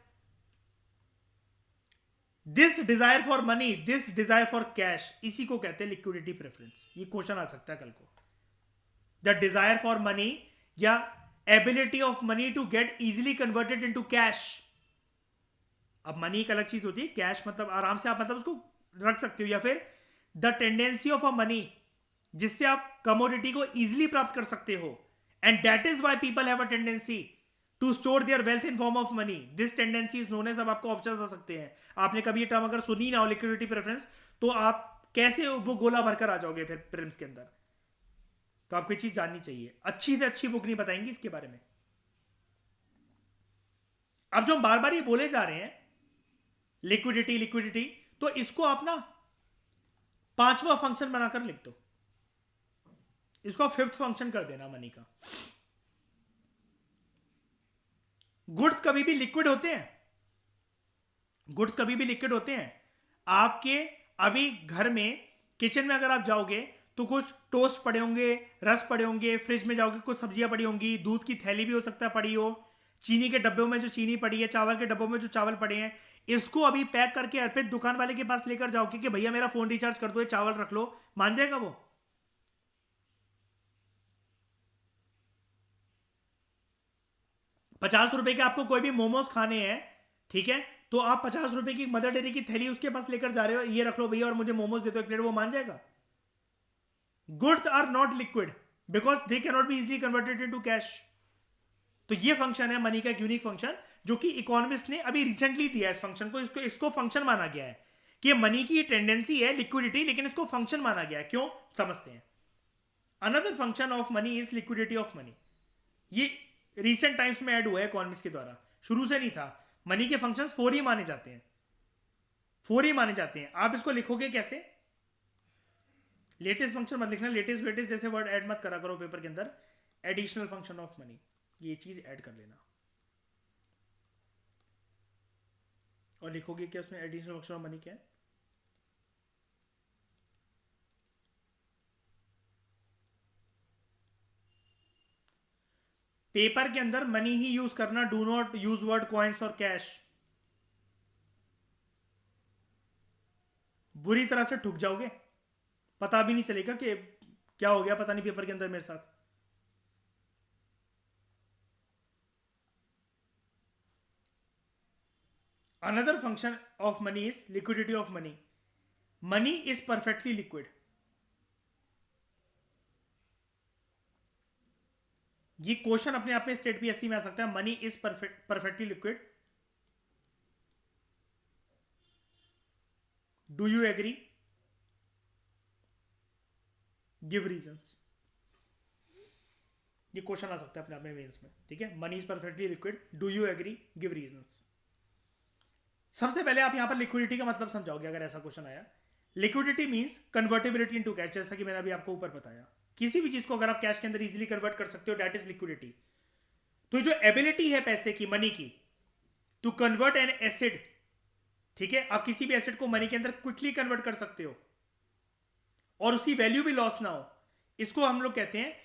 This desire for money, this desire for cash, इसी को कहते हैं लिक्विडिटी प्रेफरेंस। ये क्वेश्चन आ सकता है कल को। द डिजायर फॉर मनी या ability of money to get easily converted into cash. अब मनी एक अलग चीज होती है, कैश मतलब आराम से आप मतलब उसको रख सकते हो, या फिर the tendency of a money, जिससे आप कमोडिटी को इजिली प्राप्त कर सकते हो। And that is why people have a tendency to store their wealth in form of money. This tendency is known as, अब आपको ऑप्शन आ सकते हैं। आपने कभी ये टर्म अगर सुनी ना हो लिक्विडिटी प्रेफरेंस, तो आप कैसे वो गोला भरकर आ जाओगे फिर प्रीलिम्स के अंदर। तो आपको ये चीज जाननी चाहिए, अच्छी से अच्छी बुक नहीं बताएंगी इसके बारे में। अब जो हम बार बार ये बोले जा रहे हैं लिक्विडिटी लिक्विडिटी, तो इसको आप ना पांचवा फंक्शन बनाकर लिख दो, इसको फिफ्थ फंक्शन कर देना मनी का। गुड्स कभी भी लिक्विड होते हैं, गुड्स कभी भी लिक्विड होते हैं। आपके अभी घर में किचन में अगर आप जाओगे तो कुछ टोस्ट पड़े होंगे, रस पड़े होंगे, फ्रिज में जाओगे कुछ सब्जियां पड़ी होंगी, दूध की थैली भी हो सकता है पड़ी हो, चीनी के डब्बों में जो चीनी पड़ी है, चावल के डब्बों में जो चावल पड़े हैं, इसको अभी पैक करके अर्पित दुकान वाले के पास लेकर जाओगे कि भैया मेरा फोन रिचार्ज कर दो, ये चावल रख लो, मान जाएगा वो? 50 रुपए के आपको कोई भी मोमोज खाने हैं, ठीक है, तो आप 50 रुपए की मदर डेयरी की थैली उसके पास लेकर जा रहे हो, ये रख लो भैया और मुझे मोमोज दे दो एक प्लेट, वो मान जाएगा? Goods are not liquid because they can not be easily converted into cash. तो ये फंक्शन है मनी का एक यूनिक फंक्शन, जो कि इकोनॉमिस्ट ने अभी रिसेंटली दिया है इस फंक्शन को, इसको फंक्शन माना गया है कि मनी की टेंडेंसी है लिक्विडिटी, लेकिन इसको फंक्शन माना गया है। क्यों, समझते हैं। Another function of money is liquidity of money. ये रिसेंट टाइम्स में ऐड हुआ है इकोनॉमिस्ट के द्वारा, शुरू से नहीं था। मनी के फंक्शंस 4 ही माने जाते हैं, 4 ही माने जाते हैं। आप इसको लिखोगे कैसे? लेटेस्ट फंक्शन मत लिखना, लेटेस्ट लेटेस्ट जैसे वर्ड ऐड मत करा करो पेपर के अंदर। एडिशनल फंक्शन ऑफ मनी, ये चीज ऐड कर लेना। और लिखोगे क्या उसमें एडिशनल फंक्शन ऑफ मनी क्या है? पेपर के अंदर मनी ही यूज करना, do not use word coins और कैश। बुरी तरह से ठुक जाओगे, पता भी नहीं चलेगा कि क्या हो गया, पता नहीं पेपर के अंदर मेरे साथ। Another function of money is liquidity of money. Money is perfectly liquid. ये क्वेश्चन अपने आप में स्टेट भी ऐसी में आ सकता है, money is perfectly liquid. Do you agree? Give reasons. ये क्वेश्चन आ सकता है अपने आप में मेंस में, ठीक है। Money is perfectly liquid, do you agree, give reasons. सबसे पहले आप यहां पर लिक्विडिटी का मतलब समझाओगे अगर ऐसा क्वेश्चन आया। Liquidity means convertibility into cash, जैसा कि मैंने अभी आपको ऊपर बताया। किसी भी चीज को अगर आप कैश के अंदर इजीली कन्वर्ट कर सकते हो, दैट इज लिक्विडिटी। तो जो एबिलिटी है पैसे की, मनी की, टू कन्वर्ट एन एसिड, ठीक है, आप किसी भी एसिड को मनी के अंदर क्विकली कन्वर्ट कर सकते हो और उसकी वैल्यू भी लॉस ना हो, इसको हम लोग कहते हैं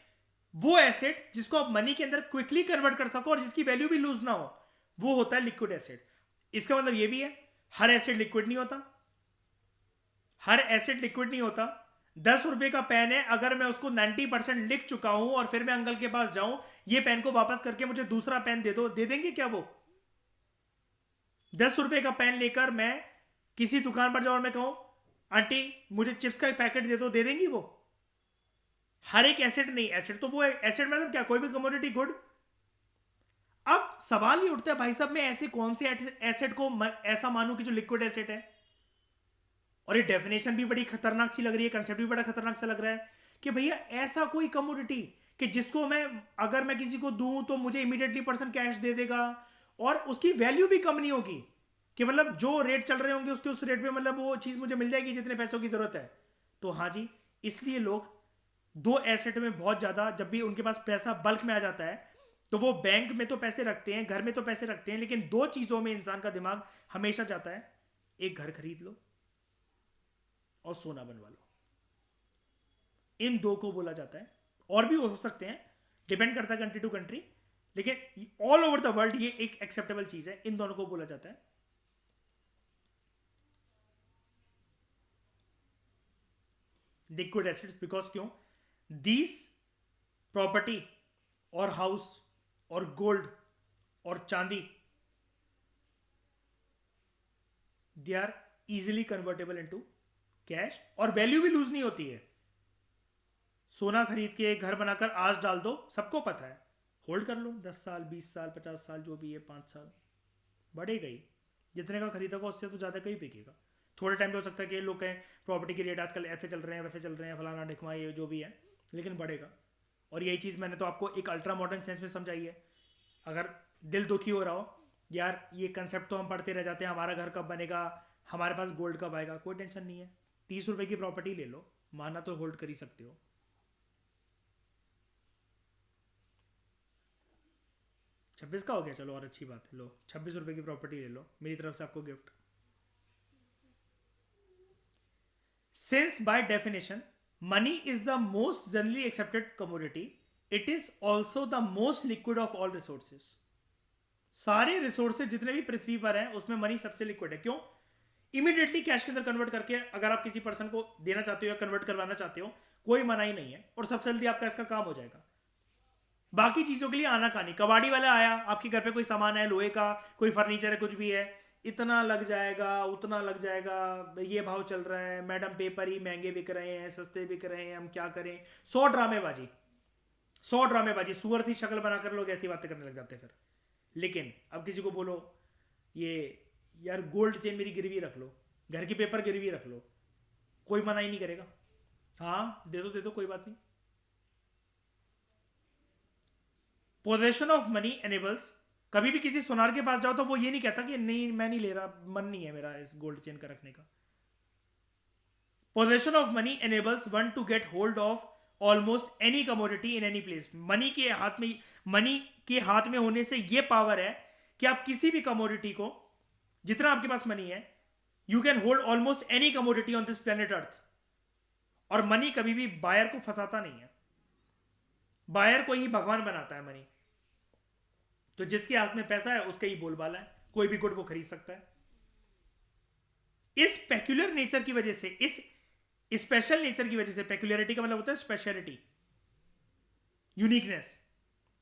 वो एसिड जिसको आप मनी के अंदर क्विकली कन्वर्ट कर सको और जिसकी वैल्यू भी लूज ना हो, वो होता है लिक्विड एसिड। इसका मतलब ये भी है हर एसिड लिक्विड नहीं होता, हर एसिड लिक्विड नहीं होता। 10 रुपए का पेन है, अगर मैं उसको 90% लिख चुका हूं और फिर मैं अंकल के पास जाऊं, ये पेन को वापस करके मुझे दूसरा पेन दे दो, दे देंगे क्या वो? 10 रुपए का पेन लेकर मैं किसी दुकान पर जाऊं और मैं कहूं आंटी मुझे चिप्स का पैकेट दे दो, दे देंगी वो? हर एक एसिड नहीं, एसिड तो वो एसिड मतलब क्या, कोई भी कमोडिटी गुड। अब सवाल ये उठता है भाई साहब, मैं ऐसे कौन से एसेट को ऐसा मानूं कि जो लिक्विड एसेट है? और ये डेफिनेशन भी बड़ी खतरनाक सी लग रही है, कंसेप्ट भी बड़ा खतरनाक सा लग रहा है कि भैया ऐसा कोई कमोडिटी कि जिसको मैं, अगर मैं किसी को दूं तो मुझे इमीडिएटली पर्सन कैश दे देगा और उसकी वैल्यू भी कम नहीं होगी, कि मतलब जो रेट चल रहे होंगे उसके उस रेट पे मतलब वो चीज मुझे मिल जाएगी जितने पैसों की जरूरत है। तो हाँ जी, इसलिए लोग दो एसेट में बहुत ज्यादा, जब भी उनके पास पैसा बल्क में आ जाता है तो वो बैंक में तो पैसे रखते हैं, घर में तो पैसे रखते हैं, लेकिन दो चीजों में इंसान का दिमाग हमेशा जाता है, एक घर खरीद लो और सोना बनवा लो। इन दो को बोला जाता है, और भी हो सकते हैं, डिपेंड करता है कंट्री टू कंट्री, लेकिन ऑल ओवर द वर्ल्ड ये एक एक्सेप्टेबल चीज है, इन दोनों को बोला जाता है लिक्विड एसिड्स। बिकॉज क्यों? दीज प्रॉपर्टी और हाउस और गोल्ड और चांदी, they are easily convertible into cash और वैल्यू भी लूज नहीं होती है। सोना खरीद के घर बनाकर आज डाल दो, सबको पता है, होल्ड कर लो 10 साल 20 साल 50 साल जो भी है, 5 साल बढ़ेगा ही, जितने का खरीदा होगा उससे तो ज़्यादा का ही बिकेगा। थोड़े टाइम पे हो सकता है कि लोग कहें प्रॉपर्टी के रेट आजकल ऐसे चल रहे हैं वैसे चल रहे हैं फलाना ढिकमा ये जो भी है, लेकिन बढ़ेगा। और यही चीज़ मैंने तो आपको एक अल्ट्रा मॉडर्न सेंस में समझाई है। अगर दिल दुखी हो रहा हो यार, ये कंसेप्ट तो हम पढ़ते रह जाते हैं, हमारा घर कब बनेगा, हमारे पास गोल्ड कब आएगा, कोई टेंशन नहीं है, 30 रुपए की प्रॉपर्टी ले लो, माना तो होल्ड कर ही सकते हो। 26 का हो गया, चलो और अच्छी बात है, लो 26 रुपए की प्रॉपर्टी ले लो, मेरी तरफ से आपको gift. Since by definition, money is the most generally accepted commodity, it is also the most liquid of all resources. सारे रिसोर्सेज जितने भी पृथ्वी पर हैं उसमें मनी सबसे लिक्विड है। क्यों? इमीडिएटली कैश के अंदर कन्वर्ट करके अगर आप किसी पर्सन को देना चाहते हो या कन्वर्ट करवाना चाहते हो, कोई मनाही नहीं है, और सबसे जल्दी आपका इसका काम हो जाएगा। बाकी चीजों के लिए आना खानी, कबाड़ी वाला आया आपके घर पे, कोई सामान है लोहे का, कोई फर्नीचर है, कुछ भी है, इतना लग जाएगा उतना लग जाएगा, ये भाव चल रहा है मैडम, पेपर ही महंगे बिक रहे हैं सस्ते बिक रहे हैं, हम क्या करें। 100 ड्रामेबाजी, 100 ड्रामेबाजी, सुअर थी शक्ल बनाकर लोग ऐसी बातें करने लग जाते फिर। लेकिन अब किसी को बोलो ये यार गोल्ड चेन मेरी गिरवी रख लो, घर की पेपर गिरवी रख लो, कोई मना ही नहीं करेगा, हाँ दे दो कोई बात नहीं। पोजेशन ऑफ मनी एनेबल्स, कभी भी किसी सुनार के पास जाओ तो वो ये नहीं कहता कि नहीं मैं नहीं ले रहा, मन नहीं है मेरा इस गोल्ड चेन का रखने का। Possession of money enables one to get hold of almost any commodity in any place. Money के हाथ में होने से ये पावर है कि आप किसी भी कमोडिटी को, जितना आपके पास मनी है, you can hold almost any commodity on this planet earth. और मनी कभी भी बायर को फंसाता नहीं है, बायर को ही भगवान बनाता है मनी। तो जिसके हाथ में पैसा है उसका ही बोलबाला है, कोई भी गुड वो खरीद सकता है। इस पेक्युलर नेचर की वजह से, इस स्पेशल नेचर की वजह से, पेक्युलरिटी का मतलब होता है स्पेशलिटी, यूनिकनेस,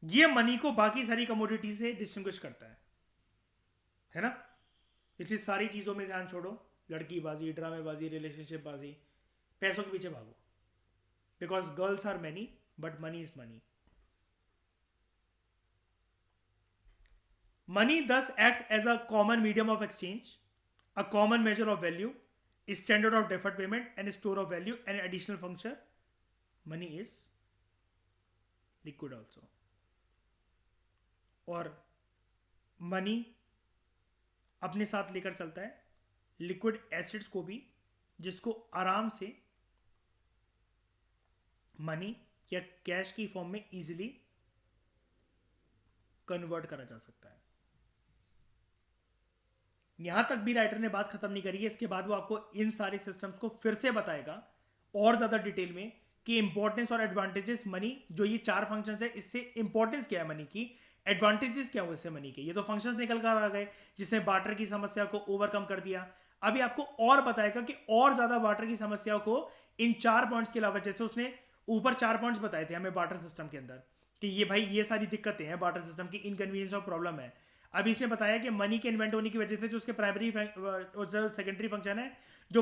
ये मनी को बाकी सारी कमोडिटी से डिस्टिंग्विश करता है ना। इसलिए सारी चीजों में ध्यान छोड़ो, लड़की बाजी, ड्रामेबाजी, रिलेशनशिप बाजी, पैसों के पीछे भागो, because girls are many but money is money. Money thus acts as a common medium of exchange, a common measure of value, a standard of deferred payment, and a store of value, and an additional function. Money is liquid also. और money अपने साथ लेकर चलता है liquid acids को भी, जिसको आराम से मनी या कैश की फॉर्म में इजीली कन्वर्ट करा जा सकता है। यहां तक भी राइटर ने बात खत्म नहीं करी है, इसके बाद वो आपको इन सारे सिस्टम्स को फिर से बताएगा और ज्यादा डिटेल में कि इंपॉर्टेंस और एडवांटेजेस मनी, जो ये 4 फंक्शंस है, इससे इंपॉर्टेंस क्या है मनी की, एडवांटेजेस क्या हुए इससे मनी के। ये तो फंक्शंस निकल कर आ गए जिसने बार्टर की समस्या को ओवरकम कर दिया। अभी आपको और बताएगा कि और ज्यादा बार्टर की समस्याओं को इन 4 पॉइंट्स के अलावा, जैसे उसने ऊपर 4 पॉइंट्स बताए थे हमें बार्टर सिस्टम के अंदर कि ये भाई ये सारी दिक्कतें हैं बार्टर सिस्टम की, इनकन्वीनियंस और प्रॉब्लम है। अब इसने बताया कि मनी के इन्वेंट होने की वजह से जो उसके प्राइमरी और जो सेकेंडरी फंक्शन है, जो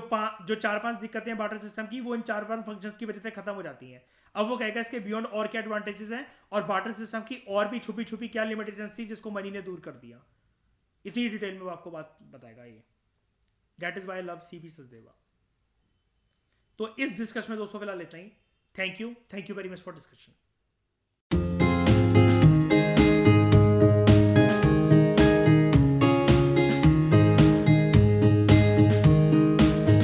4-5 दिक्कतें हैं बार्टर सिस्टम की, वो इन 4-5 फंक्शंस की वजह से खत्म हो जाती हैं। अब वो कहेगा इसके बियॉन्ड और क्या एडवांटेजेस हैं, और बार्टर सिस्टम की और भी छुपी छुपी क्या लिमिटेशंस थी जिसको मनी ने दूर कर दिया। इतनी डिटेल में वो आपको बात बताएगा ये। That is why I love CV Sachdeva. तो इस डिस्कशन में दोस्तों फिलहाल इतना ही। Thank you very much for discussion.